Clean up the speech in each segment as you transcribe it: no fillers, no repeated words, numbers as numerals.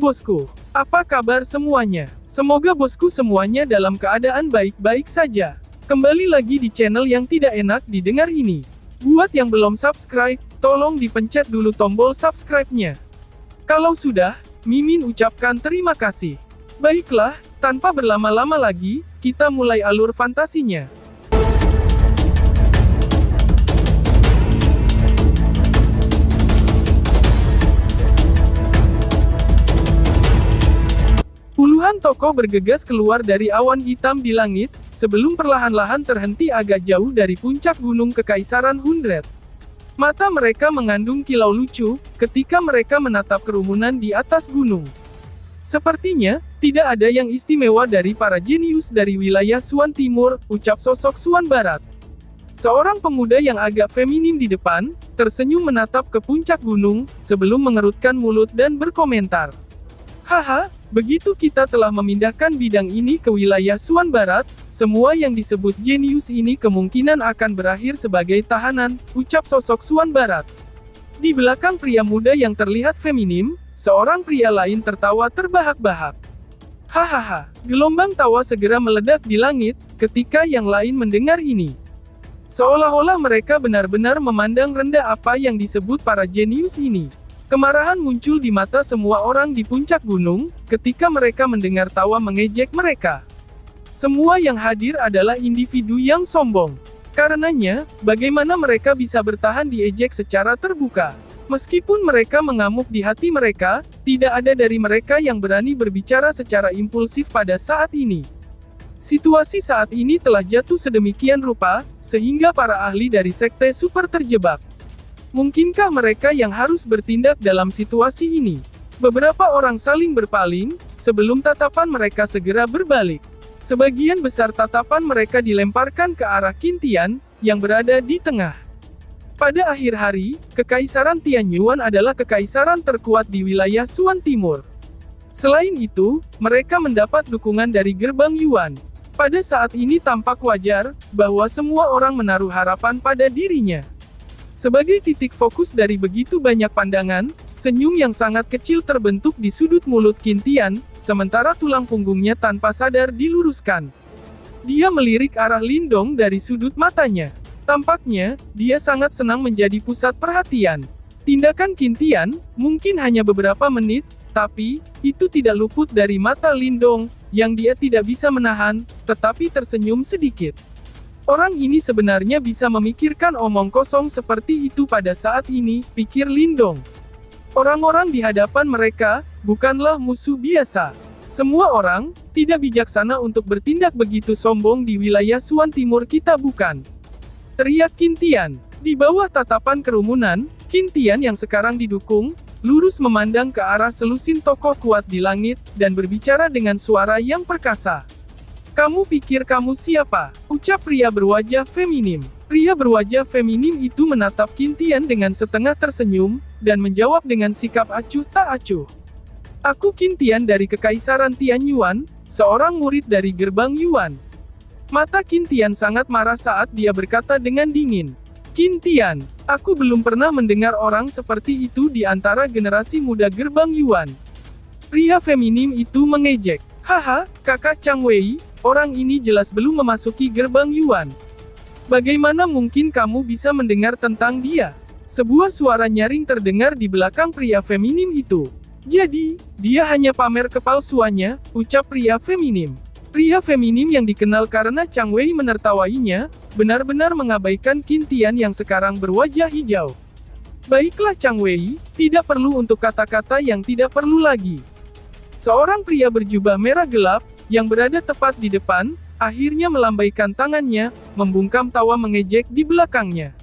bosku. Apa kabar semuanya? Semoga bosku semuanya dalam keadaan baik-baik saja. Kembali lagi di channel yang tidak enak didengar ini. Buat yang belum subscribe, tolong dipencet dulu tombol subscribe-nya. Kalau sudah, Mimin ucapkan terima kasih. Baiklah, tanpa berlama-lama lagi, kita mulai alur fantasinya. Puluhan tokoh bergegas keluar dari awan hitam di langit, sebelum perlahan-lahan terhenti agak jauh dari puncak gunung Kekaisaran Hundred. Mata mereka mengandung kilau lucu, ketika mereka menatap kerumunan di atas gunung. Sepertinya, tidak ada yang istimewa dari para jenius dari wilayah Suan Timur, ucap sosok Suan Barat. Seorang pemuda yang agak feminim di depan, tersenyum menatap ke puncak gunung, sebelum mengerutkan mulut dan berkomentar. Haha, begitu kita telah memindahkan bidang ini ke wilayah Suan Barat, semua yang disebut jenius ini kemungkinan akan berakhir sebagai tahanan, ucap sosok Suan Barat. Di belakang pria muda yang terlihat feminim, seorang pria lain tertawa terbahak-bahak. Hahaha, gelombang tawa segera meledak di langit, ketika yang lain mendengar ini. Seolah-olah mereka benar-benar memandang rendah apa yang disebut para jenius ini. Kemarahan muncul di mata semua orang di puncak gunung, ketika mereka mendengar tawa mengejek mereka. Semua yang hadir adalah individu yang sombong. Karenanya, bagaimana mereka bisa bertahan diejek secara terbuka? Meskipun mereka mengamuk di hati mereka, tidak ada dari mereka yang berani berbicara secara impulsif pada saat ini. Situasi saat ini telah jatuh sedemikian rupa, sehingga para ahli dari sekte super terjebak. Mungkinkah mereka yang harus bertindak dalam situasi ini? Beberapa orang saling berpaling, sebelum tatapan mereka segera berbalik. Sebagian besar tatapan mereka dilemparkan ke arah Qin Tian, yang berada di tengah. Pada akhir hari, Kekaisaran Tianyuan adalah kekaisaran terkuat di wilayah Suan Timur. Selain itu, mereka mendapat dukungan dari gerbang Yuan. Pada saat ini tampak wajar, bahwa semua orang menaruh harapan pada dirinya. Sebagai titik fokus dari begitu banyak pandangan, senyum yang sangat kecil terbentuk di sudut mulut Qin Tian, sementara tulang punggungnya tanpa sadar diluruskan. Dia melirik arah Lindong dari sudut matanya. Tampaknya, dia sangat senang menjadi pusat perhatian. Tindakan Qin Tian, mungkin hanya beberapa menit, tapi, itu tidak luput dari mata Lindong, yang dia tidak bisa menahan, tetapi tersenyum sedikit. Orang ini sebenarnya bisa memikirkan omong kosong seperti itu pada saat ini, pikir Lindong. Orang-orang di hadapan mereka, bukanlah musuh biasa. Semua orang, tidak bijaksana untuk bertindak begitu sombong di wilayah Suan Timur kita bukan. Teriak Qin Tian. Di bawah tatapan kerumunan, Qin Tian yang sekarang didukung, lurus memandang ke arah selusin tokoh kuat di langit, dan berbicara dengan suara yang perkasa. Kamu pikir kamu siapa? Ucap pria berwajah feminim. Pria berwajah feminim itu menatap Qin Tian dengan setengah tersenyum, dan menjawab dengan sikap acuh tak acuh. Aku Qin Tian dari Kekaisaran Tianyuan, seorang murid dari gerbang Yuan. Mata Qin Tian sangat marah saat dia berkata dengan dingin. Qin Tian, aku belum pernah mendengar orang seperti itu di antara generasi muda gerbang Yuan. Pria feminim itu mengejek. Haha, kakak Chang Wei, orang ini jelas belum memasuki gerbang Yuan. Bagaimana mungkin kamu bisa mendengar tentang dia? Sebuah suara nyaring terdengar di belakang pria feminim itu. Jadi, dia hanya pamer kepalsuannya, ucap pria feminim. Pria feminim yang dikenal karena Chang Wei menertawainya, benar-benar mengabaikan Qin Tian yang sekarang berwajah hijau. Baiklah Chang Wei, tidak perlu untuk kata-kata yang tidak perlu lagi. Seorang pria berjubah merah gelap, yang berada tepat di depan, akhirnya melambaikan tangannya, membungkam tawa mengejek di belakangnya.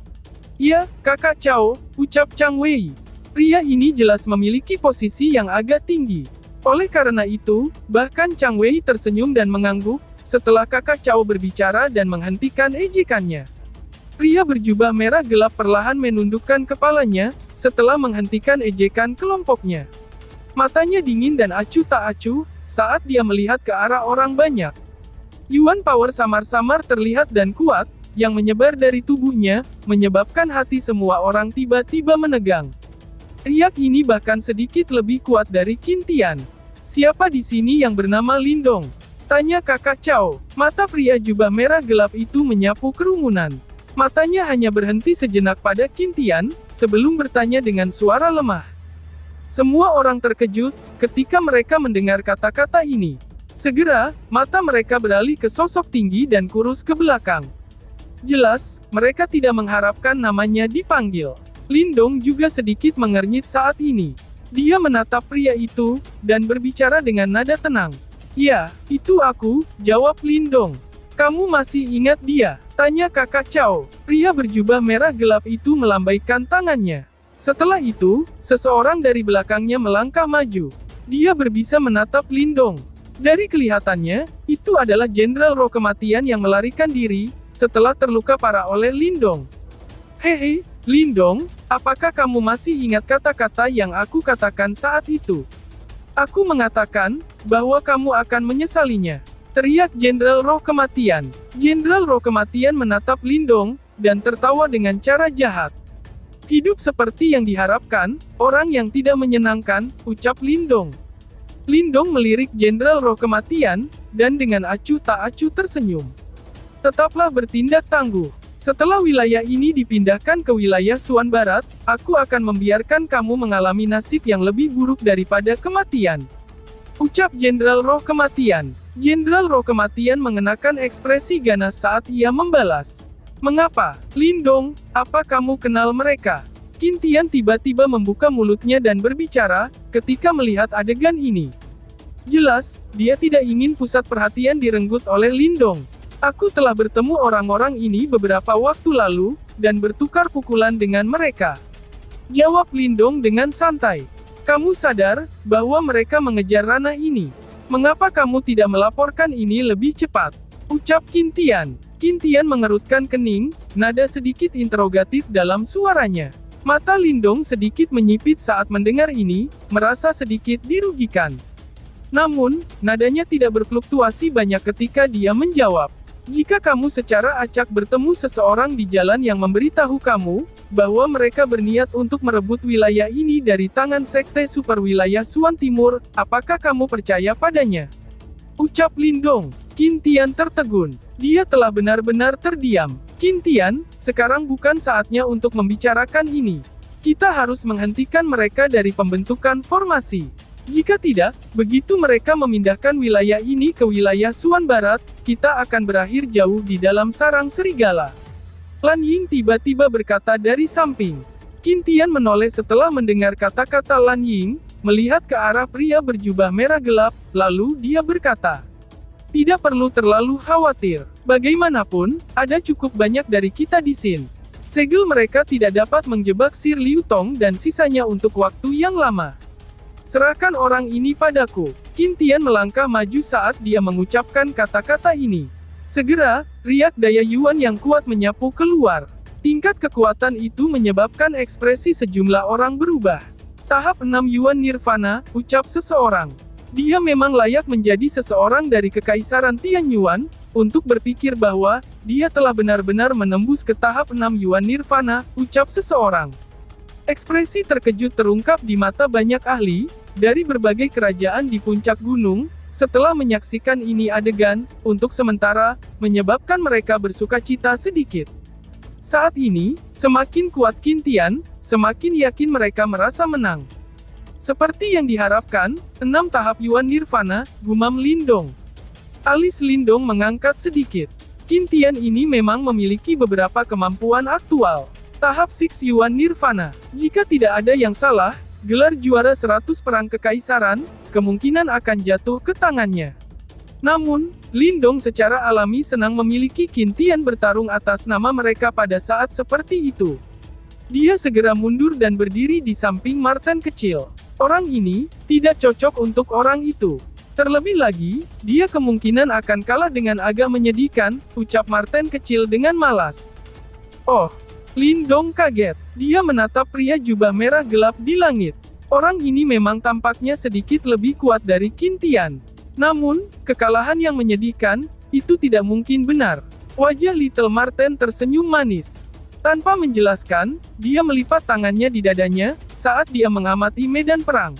Ya, kakak Chao, ucap Chang Wei. Pria ini jelas memiliki posisi yang agak tinggi. Oleh karena itu, bahkan Chang Wei tersenyum dan mengangguk, setelah kakak Chao berbicara dan menghentikan ejekannya. Pria berjubah merah gelap perlahan menundukkan kepalanya, setelah menghentikan ejekan kelompoknya. Matanya dingin dan acuh tak acuh, saat dia melihat ke arah orang banyak. Yuan power samar-samar terlihat dan kuat, yang menyebar dari tubuhnya, menyebabkan hati semua orang tiba-tiba menegang. Riak ini bahkan sedikit lebih kuat dari Qin Tian. Siapa di sini yang bernama Lindong? Tanya kakak Cao. Mata pria jubah merah gelap itu menyapu kerumunan. Matanya hanya berhenti sejenak pada Qin Tian, sebelum bertanya dengan suara lemah. Semua orang terkejut, ketika mereka mendengar kata-kata ini. Segera, mata mereka beralih ke sosok tinggi dan kurus ke belakang. Jelas, mereka tidak mengharapkan namanya dipanggil. Lindong juga sedikit mengernyit saat ini. Dia menatap pria itu, dan berbicara dengan nada tenang. Ya, itu aku, jawab Lindong. Kamu masih ingat dia? Tanya kakak Cao. Pria berjubah merah gelap itu melambaikan tangannya. Setelah itu, seseorang dari belakangnya melangkah maju. Dia berbisa menatap Lindong. Dari kelihatannya, itu adalah Jenderal Roh Kematian yang melarikan diri, setelah terluka parah oleh Lindong. Hehe, Lindong, apakah kamu masih ingat kata-kata yang aku katakan saat itu? Aku mengatakan, bahwa kamu akan menyesalinya. Teriak Jenderal Roh Kematian. Jenderal Roh Kematian menatap Lindong, dan tertawa dengan cara jahat. Hidup seperti yang diharapkan, orang yang tidak menyenangkan, ucap Lindong. Lindong melirik Jenderal Roh Kematian, dan dengan acuh tak acuh tersenyum. Tetaplah bertindak tangguh. Setelah wilayah ini dipindahkan ke wilayah Suan Barat, aku akan membiarkan kamu mengalami nasib yang lebih buruk daripada kematian. Ucap Jenderal Roh Kematian. Jenderal Roh Kematian mengenakan ekspresi ganas saat ia membalas. Mengapa, Lindong, apa kamu kenal mereka? Qin Tian tiba-tiba membuka mulutnya dan berbicara, ketika melihat adegan ini. Jelas, dia tidak ingin pusat perhatian direnggut oleh Lindong. Aku telah bertemu orang-orang ini beberapa waktu lalu, dan bertukar pukulan dengan mereka. Jawab Lindong dengan santai. Kamu sadar, bahwa mereka mengejar ranah ini. Mengapa kamu tidak melaporkan ini lebih cepat? Ucap Qin Tian. Qin Tian mengerutkan kening, nada sedikit interrogatif dalam suaranya. Mata Lindong sedikit menyipit saat mendengar ini, merasa sedikit dirugikan. Namun, nadanya tidak berfluktuasi banyak ketika dia menjawab. Jika kamu secara acak bertemu seseorang di jalan yang memberitahu kamu, bahwa mereka berniat untuk merebut wilayah ini dari tangan Sekte Super Wilayah Suan Timur, apakah kamu percaya padanya? Ucap Lindong. Qin Tian tertegun. Dia telah benar-benar terdiam. Qin Tian, sekarang bukan saatnya untuk membicarakan ini. Kita harus menghentikan mereka dari pembentukan formasi. Jika tidak, begitu mereka memindahkan wilayah ini ke wilayah Suan Barat, kita akan berakhir jauh di dalam sarang serigala. Lan Ying tiba-tiba berkata dari samping. Qin Tian menoleh setelah mendengar kata-kata Lan Ying, melihat ke arah pria berjubah merah gelap, lalu dia berkata, tidak perlu terlalu khawatir. Bagaimanapun, ada cukup banyak dari kita di sini. Segel mereka tidak dapat menjebak Sir Liu Tong dan sisanya untuk waktu yang lama. Serahkan orang ini padaku. Qin Tian melangkah maju saat dia mengucapkan kata-kata ini. Segera, riak daya Yuan yang kuat menyapu keluar. Tingkat kekuatan itu menyebabkan ekspresi sejumlah orang berubah. Tahap 6 Yuan Nirvana, ucap seseorang. Dia memang layak menjadi seseorang dari Kekaisaran Tian Yuan, untuk berpikir bahwa, dia telah benar-benar menembus ke tahap 6 Yuan Nirvana, ucap seseorang. Ekspresi terkejut terungkap di mata banyak ahli, dari berbagai kerajaan di puncak gunung, setelah menyaksikan ini adegan, untuk sementara, menyebabkan mereka bersukacita sedikit. Saat ini, semakin kuat Qin Tian, semakin yakin mereka merasa menang. Seperti yang diharapkan, 6 tahap Yuan Nirvana, gumam Lindong. Alis Lindong mengangkat sedikit. Qin Tian ini memang memiliki beberapa kemampuan aktual. Tahap 6 Yuan Nirvana. Jika tidak ada yang salah, gelar juara 100 perang kekaisaran, kemungkinan akan jatuh ke tangannya. Namun, Lindong secara alami senang memiliki Qin Tian bertarung atas nama mereka pada saat seperti itu. Dia segera mundur dan berdiri di samping Marten kecil. Orang ini, tidak cocok untuk orang itu. Terlebih lagi, dia kemungkinan akan kalah dengan agak menyedihkan, ucap Marten kecil dengan malas. Oh! Lindong kaget. Dia menatap pria jubah merah gelap di langit. Orang ini memang tampaknya sedikit lebih kuat dari Qin Tian. Namun, kekalahan yang menyedihkan, itu tidak mungkin benar. Wajah Little Marten tersenyum manis. Tanpa menjelaskan, dia melipat tangannya di dadanya, saat dia mengamati medan perang.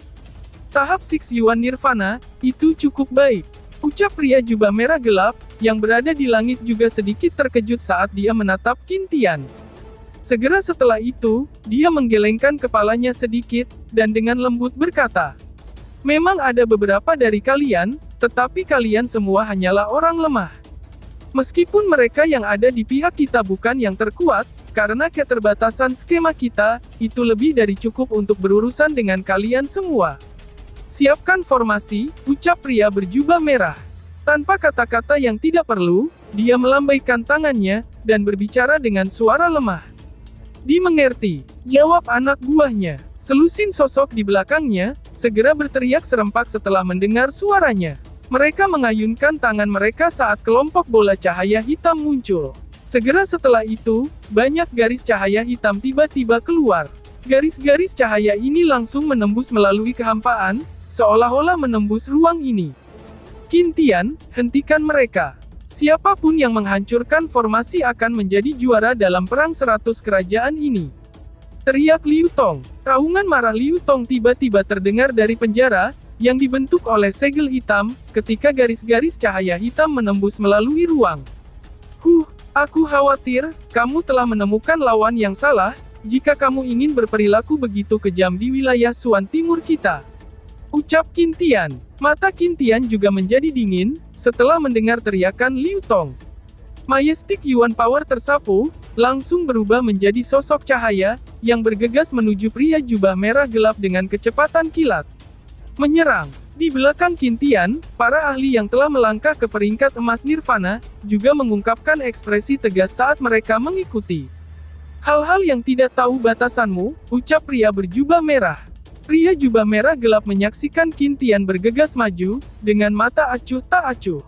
Tahap Six Yuan Nirvana, itu cukup baik. Ucap pria jubah merah gelap, yang berada di langit juga sedikit terkejut saat dia menatap Qin Tian. Segera setelah itu, dia menggelengkan kepalanya sedikit, dan dengan lembut berkata, "Memang ada beberapa dari kalian, tetapi kalian semua hanyalah orang lemah. Meskipun mereka yang ada di pihak kita bukan yang terkuat, karena keterbatasan skema kita, itu lebih dari cukup untuk berurusan dengan kalian semua. Siapkan formasi," ucap pria berjubah merah. Tanpa kata-kata yang tidak perlu, dia melambaikan tangannya, dan berbicara dengan suara lemah. "Dimengerti," jawab anak buahnya. Selusin sosok di belakangnya, segera berteriak serempak setelah mendengar suaranya. Mereka mengayunkan tangan mereka saat kelompok bola cahaya hitam muncul. Segera setelah itu, banyak garis cahaya hitam tiba-tiba keluar. Garis-garis cahaya ini langsung menembus melalui kehampaan, seolah-olah menembus ruang ini. "Qin Tian, hentikan mereka. Siapapun yang menghancurkan formasi akan menjadi juara dalam perang 100 kerajaan ini," teriak Liu Tong. Raungan marah Liu Tong tiba-tiba terdengar dari penjara, yang dibentuk oleh segel hitam, ketika garis-garis cahaya hitam menembus melalui ruang. Aku khawatir, kamu telah menemukan lawan yang salah, jika kamu ingin berperilaku begitu kejam di wilayah Suan Timur kita," ucap Qin Tian. Mata Qin Tian juga menjadi dingin, setelah mendengar teriakan Liu Tong. Majestic Yuan Power tersapu, langsung berubah menjadi sosok cahaya, yang bergegas menuju pria jubah merah gelap dengan kecepatan kilat. Menyerang. Di belakang Qin Tian, para ahli yang telah melangkah ke peringkat emas Nirvana, juga mengungkapkan ekspresi tegas saat mereka mengikuti. "Hal-hal yang tidak tahu batasanmu," ucap pria berjubah merah. Pria jubah merah gelap menyaksikan Qin Tian bergegas maju, dengan mata acuh tak acuh.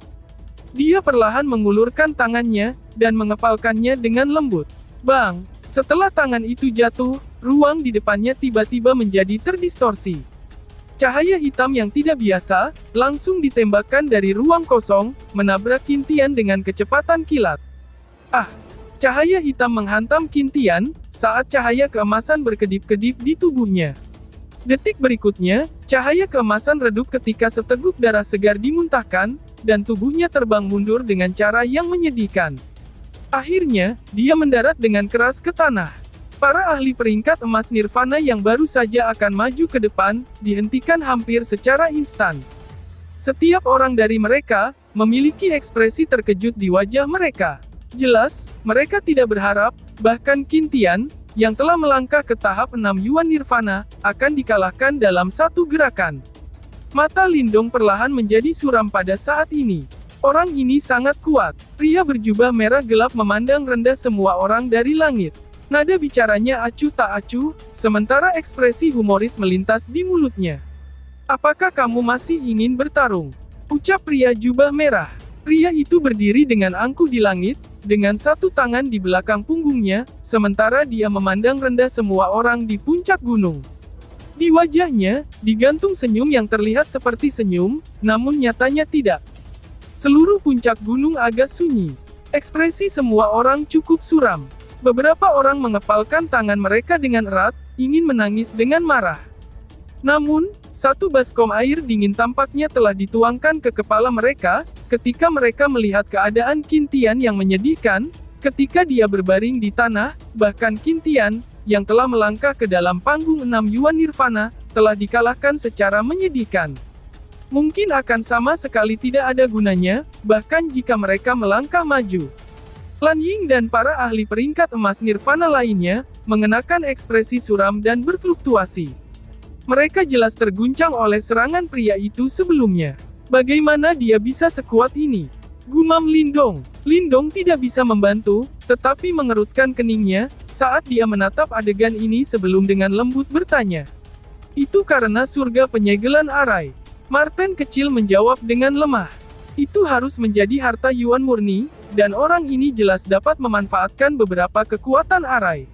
Dia perlahan mengulurkan tangannya, dan mengepalkannya dengan lembut. Bang! Setelah tangan itu jatuh, ruang di depannya tiba-tiba menjadi terdistorsi. Cahaya hitam yang tidak biasa, langsung ditembakkan dari ruang kosong, menabrak Qin Tian dengan kecepatan kilat. Cahaya hitam menghantam Qin Tian, saat cahaya keemasan berkedip-kedip di tubuhnya. Detik berikutnya, cahaya keemasan redup ketika seteguk darah segar dimuntahkan, dan tubuhnya terbang mundur dengan cara yang menyedihkan. Akhirnya, dia mendarat dengan keras ke tanah. Para ahli peringkat emas Nirvana yang baru saja akan maju ke depan, dihentikan hampir secara instan. Setiap orang dari mereka, memiliki ekspresi terkejut di wajah mereka. Jelas, mereka tidak berharap, bahkan Qin Tian, yang telah melangkah ke tahap 6 Yuan Nirvana, akan dikalahkan dalam satu gerakan. Mata Lindong perlahan menjadi suram pada saat ini. Orang ini sangat kuat. Pria berjubah merah gelap memandang rendah semua orang dari langit. Nada bicaranya acuh tak acuh, sementara ekspresi humoris melintas di mulutnya. "Apakah kamu masih ingin bertarung?" ucap pria jubah merah. Pria itu berdiri dengan angkuh di langit, dengan satu tangan di belakang punggungnya, sementara dia memandang rendah semua orang di puncak gunung. Di wajahnya, digantung senyum yang terlihat seperti senyum, namun nyatanya tidak. Seluruh puncak gunung agak sunyi. Ekspresi semua orang cukup suram. Beberapa orang mengepalkan tangan mereka dengan erat, ingin menangis dengan marah. Namun, satu baskom air dingin tampaknya telah dituangkan ke kepala mereka, ketika mereka melihat keadaan Qin Tian yang menyedihkan, ketika dia berbaring di tanah, bahkan Qin Tian, yang telah melangkah ke dalam panggung 6 Yuan Nirvana, telah dikalahkan secara menyedihkan. Mungkin akan sama sekali tidak ada gunanya, bahkan jika mereka melangkah maju. Lan Ying dan para ahli peringkat emas Nirvana lainnya, mengenakan ekspresi suram dan berfluktuasi. Mereka jelas terguncang oleh serangan pria itu sebelumnya. Bagaimana dia bisa sekuat ini? Gumam Lindong. Lindong tidak bisa membantu, tetapi mengerutkan keningnya, saat dia menatap adegan ini sebelum dengan lembut bertanya. "Itu karena surga penyegelan arai." Martin kecil menjawab dengan lemah. "Itu harus menjadi harta Yuan murni, dan orang ini jelas dapat memanfaatkan beberapa kekuatan arai.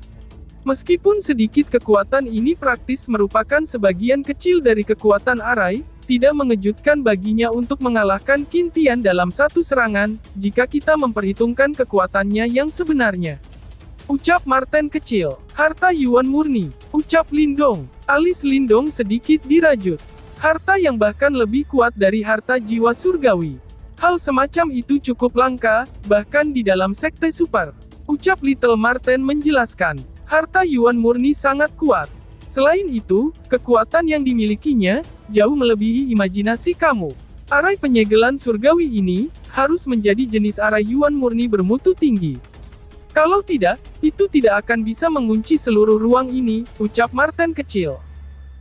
Meskipun sedikit kekuatan ini praktis merupakan sebagian kecil dari kekuatan arai, tidak mengejutkan baginya untuk mengalahkan Qin Tian dalam satu serangan, jika kita memperhitungkan kekuatannya yang sebenarnya." Ucap Marten kecil. Harta Yuan murni. Ucap Lindong. Alis Lindong sedikit dirajut. Harta yang bahkan lebih kuat dari harta jiwa surgawi. Hal semacam itu cukup langka, bahkan di dalam sekte super. Ucap Little Marten menjelaskan. Harta Yuan murni sangat kuat. Selain itu, kekuatan yang dimilikinya jauh melebihi imajinasi kamu. Arai penyegelan surgawi ini harus menjadi jenis arai Yuan murni bermutu tinggi. Kalau tidak, itu tidak akan bisa mengunci seluruh ruang ini, ucap Marten kecil.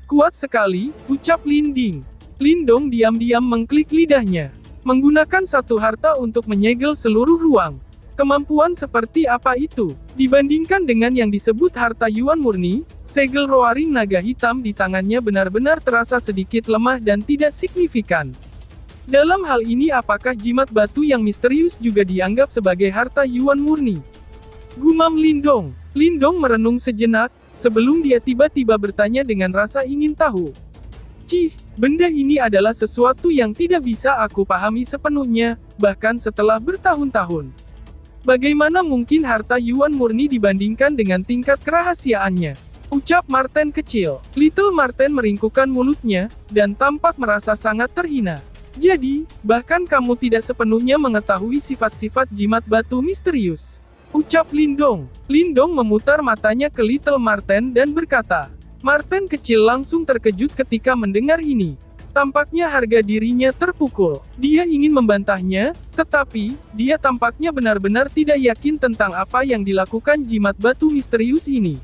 Kuat sekali, ucap Linding. Lindong diam-diam mengklik lidahnya. Menggunakan satu harta untuk menyegel seluruh ruang. Kemampuan seperti apa itu? Dibandingkan dengan yang disebut harta Yuan murni, segel roaring naga hitam di tangannya benar-benar terasa sedikit lemah dan tidak signifikan. Dalam hal ini apakah jimat batu yang misterius juga dianggap sebagai harta Yuan murni? Gumam Lindong. Lindong merenung sejenak, sebelum dia tiba-tiba bertanya dengan rasa ingin tahu. Cih, benda ini adalah sesuatu yang tidak bisa aku pahami sepenuhnya, bahkan setelah bertahun-tahun. Bagaimana mungkin harta Yuan murni dibandingkan dengan tingkat kerahasiaannya? Ucap Marten kecil. Little Marten meringkukkan mulutnya, dan tampak merasa sangat terhina. Jadi, bahkan kamu tidak sepenuhnya mengetahui sifat-sifat jimat batu misterius. Ucap Lindong. Lindong memutar matanya ke Little Marten dan berkata. Marten kecil langsung terkejut ketika mendengar ini. Tampaknya harga dirinya terpukul. Dia ingin membantahnya, tetapi, dia tampaknya benar-benar tidak yakin tentang apa yang dilakukan jimat batu misterius ini.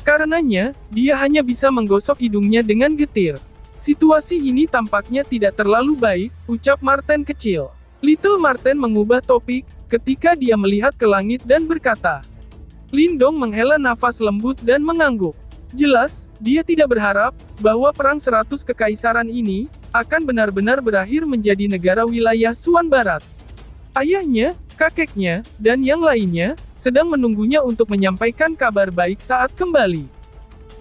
Karenanya, dia hanya bisa menggosok hidungnya dengan getir. Situasi ini tampaknya tidak terlalu baik, ucap Marten kecil. Little Marten mengubah topik, ketika dia melihat ke langit dan berkata. Lindong menghela nafas lembut dan mengangguk. Jelas, dia tidak berharap, bahwa perang 100 kekaisaran ini, akan benar-benar berakhir menjadi negara wilayah Suan Barat. Ayahnya, kakeknya, dan yang lainnya, sedang menunggunya untuk menyampaikan kabar baik saat kembali.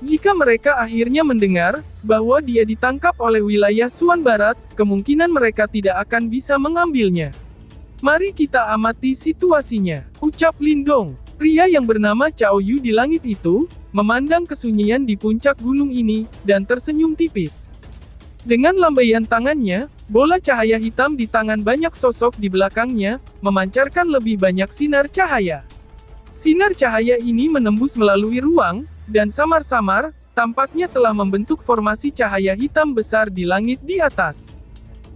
Jika mereka akhirnya mendengar, bahwa dia ditangkap oleh wilayah Suan Barat, kemungkinan mereka tidak akan bisa mengambilnya. Mari kita amati situasinya, ucap Lindong. Pria yang bernama Cao Yu di langit itu, memandang kesunyian di puncak gunung ini, dan tersenyum tipis. Dengan lambaian tangannya, bola cahaya hitam di tangan banyak sosok di belakangnya, memancarkan lebih banyak sinar cahaya. Sinar cahaya ini menembus melalui ruang, dan samar-samar, tampaknya telah membentuk formasi cahaya hitam besar di langit di atas.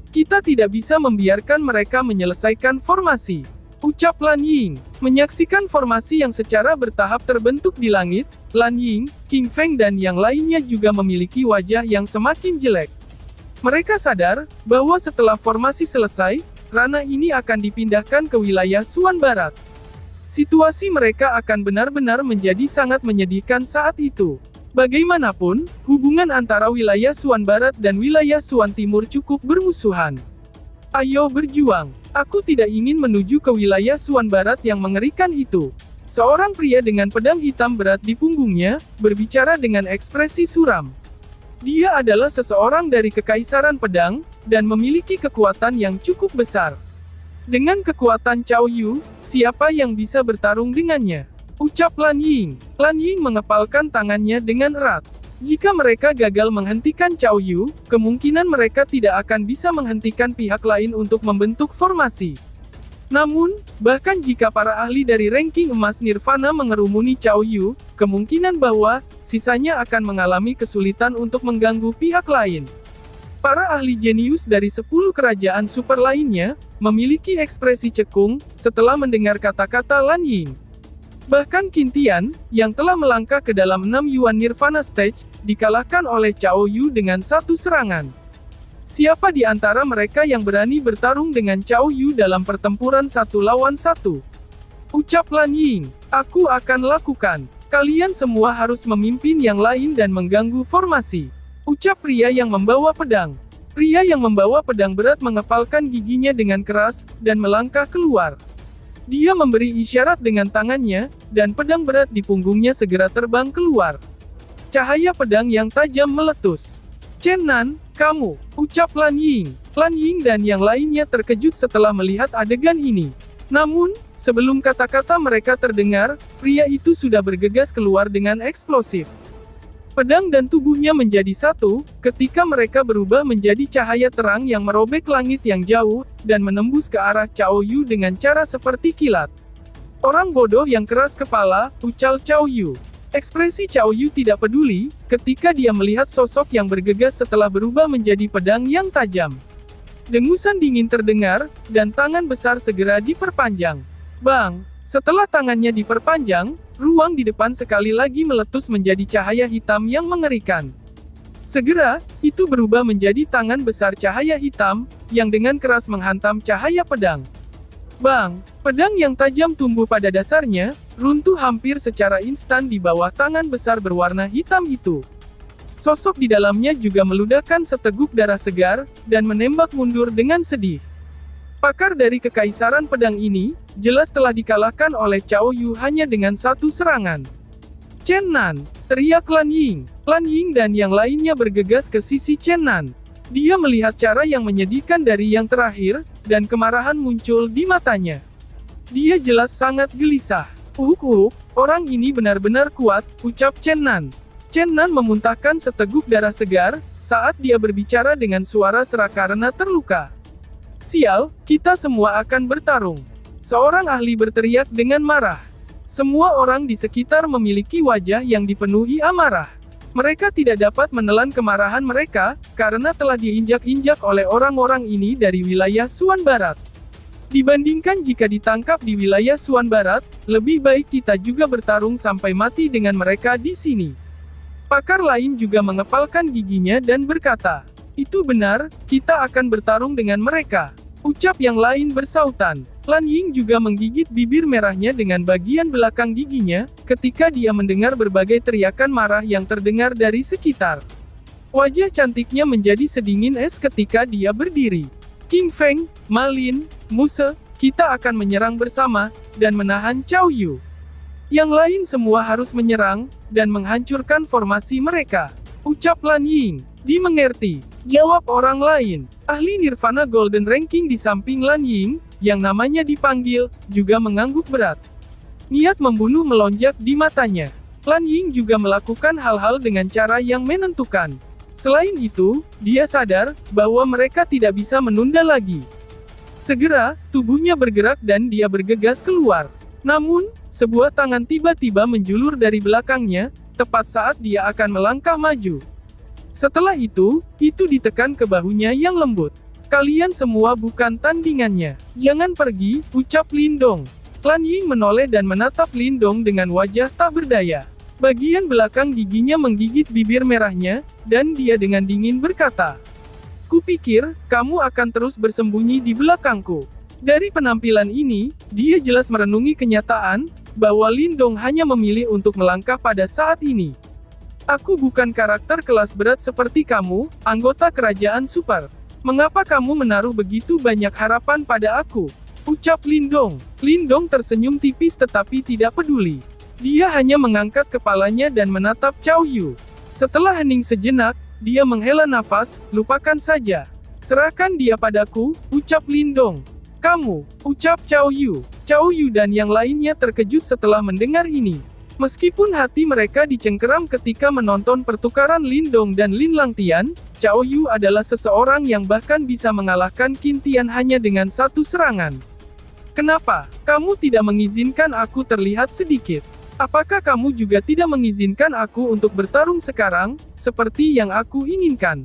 Kita tidak bisa membiarkan mereka menyelesaikan formasi. Ucap Lan Ying. Menyaksikan formasi yang secara bertahap terbentuk di langit, Lan Ying, King Feng dan yang lainnya juga memiliki wajah yang semakin jelek. Mereka sadar, bahwa setelah formasi selesai, ranah ini akan dipindahkan ke wilayah Suan Barat. Situasi mereka akan benar-benar menjadi sangat menyedihkan saat itu. Bagaimanapun, hubungan antara wilayah Suan Barat dan wilayah Suan Timur cukup bermusuhan. Ayo berjuang. Aku tidak ingin menuju ke wilayah Suan Barat yang mengerikan itu. Seorang pria dengan pedang hitam berat di punggungnya, berbicara dengan ekspresi suram. Dia adalah seseorang dari Kekaisaran Pedang, dan memiliki kekuatan yang cukup besar. Dengan kekuatan Cao Yu, siapa yang bisa bertarung dengannya? Ucap Lan Ying. Lan Ying mengepalkan tangannya dengan erat. Jika mereka gagal menghentikan Cao Yu, kemungkinan mereka tidak akan bisa menghentikan pihak lain untuk membentuk formasi. Namun, bahkan jika para ahli dari ranking emas Nirvana mengerumuni Cao Yu, kemungkinan bahwa sisanya akan mengalami kesulitan untuk mengganggu pihak lain. Para ahli jenius dari 10 kerajaan super lainnya, memiliki ekspresi cekung, setelah mendengar kata-kata Lan Ying. Bahkan Qintian, yang telah melangkah ke dalam 6 Yuan Nirvana Stage, dikalahkan oleh Cao Yu dengan satu serangan. Siapa di antara mereka yang berani bertarung dengan Cao Yu dalam pertempuran 1 lawan 1? Ucap Lan Ying. Aku akan lakukan. Kalian semua harus memimpin yang lain dan mengganggu formasi. Ucap pria yang membawa pedang. Pria yang membawa pedang berat mengepalkan giginya dengan keras, dan melangkah keluar. Dia memberi isyarat dengan tangannya, dan pedang berat di punggungnya segera terbang keluar. Cahaya pedang yang tajam meletus. Chen Nan, kamu, ucap Lan Ying. Lan Ying dan yang lainnya terkejut setelah melihat adegan ini. Namun, Sebelum kata-kata mereka terdengar, pria itu sudah bergegas keluar dengan eksplosif. Pedang dan tubuhnya menjadi satu, ketika mereka berubah menjadi cahaya terang yang merobek langit yang jauh, dan menembus ke arah Cao Yu dengan cara seperti kilat. Orang bodoh yang keras kepala, ucal Cao Yu. Ekspresi Cao Yu tidak peduli, ketika dia melihat sosok yang bergegas setelah berubah menjadi pedang yang tajam. Dengusan dingin terdengar, dan tangan besar segera diperpanjang. Bang! Setelah tangannya diperpanjang, ruang di depan sekali lagi meletus menjadi cahaya hitam yang mengerikan. Segera, itu berubah menjadi tangan besar cahaya hitam, yang dengan keras menghantam cahaya pedang. Bang! Pedang yang tajam tumbuh pada dasarnya, runtuh hampir secara instan di bawah tangan besar berwarna hitam itu. Sosok di dalamnya juga meludahkan seteguk darah segar, dan menembak mundur dengan sedih. Pakar dari Kekaisaran Pedang ini, jelas telah dikalahkan oleh Cao Yu hanya dengan satu serangan. Chen Nan! Teriak Lan Ying. Lan Ying dan yang lainnya bergegas ke sisi Chen Nan. Dia melihat cara yang menyedihkan dari yang terakhir, dan kemarahan muncul di matanya. Dia jelas sangat gelisah. Orang ini benar-benar kuat, ucap Chen Nan. Chen Nan memuntahkan seteguk darah segar, saat dia berbicara dengan suara serak karena terluka. Sial, kita semua akan bertarung. Seorang ahli berteriak dengan marah. Semua orang di sekitar memiliki wajah yang dipenuhi amarah. Mereka tidak dapat menelan kemarahan mereka, karena telah diinjak-injak oleh orang-orang ini dari wilayah Suan Barat. Dibandingkan jika ditangkap di wilayah Suan Barat, lebih baik kita juga bertarung sampai mati dengan mereka di sini. Pakar lain juga mengepalkan giginya dan berkata, itu benar, kita akan bertarung dengan mereka. Ucap yang lain bersautan. Lan Ying juga menggigit bibir merahnya dengan bagian belakang giginya, ketika dia mendengar berbagai teriakan marah yang terdengar dari sekitar. Wajah cantiknya menjadi sedingin es ketika dia berdiri. King Feng, Ma Lin, Muse, kita akan menyerang bersama, dan menahan Cao Yu. Yang lain semua harus menyerang, dan menghancurkan formasi mereka. Ucap Lan Ying. Dimengerti. Jawab orang lain. Ahli Nirvana Golden Ranking di samping Lan Ying, yang namanya dipanggil, juga mengangguk berat. Niat membunuh melonjak di matanya. Lan Ying juga melakukan hal-hal dengan cara yang menentukan. Selain itu, dia sadar, bahwa mereka tidak bisa menunda lagi. Segera, tubuhnya bergerak dan dia bergegas keluar. Namun, sebuah tangan tiba-tiba menjulur dari belakangnya, tepat saat dia akan melangkah maju. Setelah itu ditekan ke bahunya yang lembut. Kalian semua bukan tandingannya. Jangan pergi, ucap Lindong. Lan Ying menoleh dan menatap Lindong dengan wajah tak berdaya. Bagian belakang giginya menggigit bibir merahnya, dan dia dengan dingin berkata, kupikir, kamu akan terus bersembunyi di belakangku. Dari penampilan ini, dia jelas merenungi kenyataan, bahwa Lindong hanya memilih untuk melangkah pada saat ini. Aku bukan karakter kelas berat seperti kamu, anggota kerajaan super. Mengapa kamu menaruh begitu banyak harapan pada aku? Ucap Lindong. Lindong tersenyum tipis tetapi tidak peduli. Dia hanya mengangkat kepalanya dan menatap Cao Yu. Setelah hening sejenak, dia menghela nafas, lupakan saja. Serahkan dia padaku, ucap Lindong. Kamu, ucap Cao Yu. Cao Yu dan yang lainnya terkejut setelah mendengar ini. Meskipun hati mereka dicengkeram ketika menonton pertukaran Lindong dan Lin Langtian, Cao Yu adalah seseorang yang bahkan bisa mengalahkan Qin Tian hanya dengan satu serangan. Kenapa? Kamu tidak mengizinkan aku terlihat sedikit? Apakah kamu juga tidak mengizinkan aku untuk bertarung sekarang, seperti yang aku inginkan?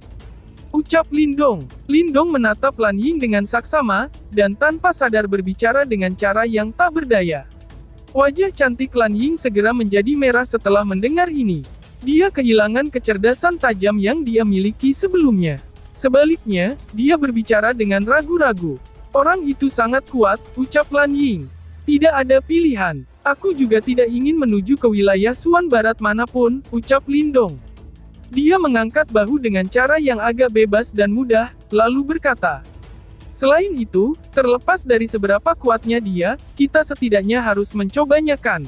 Ucap Lindong. Lindong menatap Lan Ying dengan saksama, dan tanpa sadar berbicara dengan cara yang tak berdaya. Wajah cantik Lan Ying segera menjadi merah setelah mendengar ini. Dia kehilangan kecerdasan tajam yang dia miliki sebelumnya. Sebaliknya, dia berbicara dengan ragu-ragu. Orang itu sangat kuat, ucap Lan Ying. Tidak ada pilihan. Aku juga tidak ingin menuju ke wilayah Suan Barat manapun, ucap Lindong. Dia mengangkat bahu dengan cara yang agak bebas dan mudah, lalu berkata, selain itu, terlepas dari seberapa kuatnya dia, kita setidaknya harus mencobanya kan.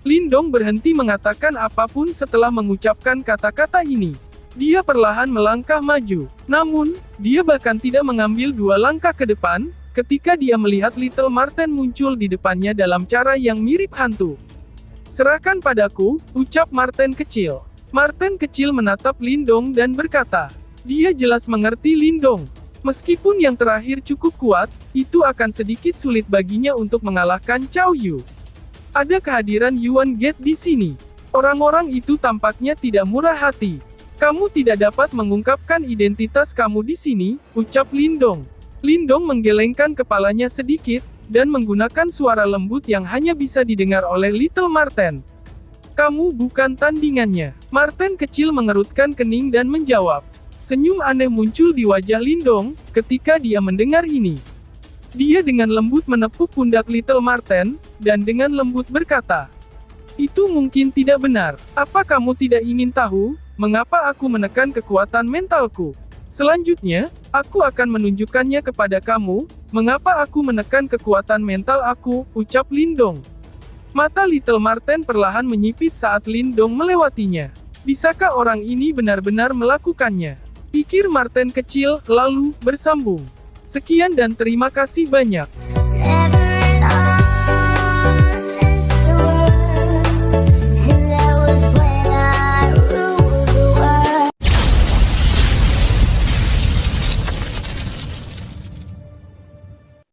Lindong berhenti mengatakan apapun setelah mengucapkan kata-kata ini. Dia perlahan melangkah maju. Namun, dia bahkan tidak mengambil 2 langkah ke depan, ketika dia melihat Little Marten muncul di depannya dalam cara yang mirip hantu. "Serahkan padaku," ucap Marten kecil. Marten kecil menatap Lindong dan berkata, dia jelas mengerti Lindong. Meskipun yang terakhir cukup kuat, itu akan sedikit sulit baginya untuk mengalahkan Cao Yu. Ada kehadiran Yuan Gate di sini. Orang-orang itu tampaknya tidak murah hati. "Kamu tidak dapat mengungkapkan identitas kamu di sini," ucap Lindong. Lindong menggelengkan kepalanya sedikit, dan menggunakan suara lembut yang hanya bisa didengar oleh Little Marten. "Kamu bukan tandingannya." Marten kecil mengerutkan kening dan menjawab. Senyum aneh muncul di wajah Lindong, ketika dia mendengar ini. Dia dengan lembut menepuk pundak Little Marten, dan dengan lembut berkata, "Itu mungkin tidak benar. Apa kamu tidak ingin tahu, mengapa aku menekan kekuatan mentalku? Selanjutnya, aku akan menunjukkannya kepada kamu, mengapa aku menekan kekuatan mental aku," ucap Lindong. Mata Little Marten perlahan menyipit saat Lindong melewatinya. Bisakah orang ini benar-benar melakukannya? Pikir Marten kecil, lalu bersambung. Sekian dan terima kasih banyak.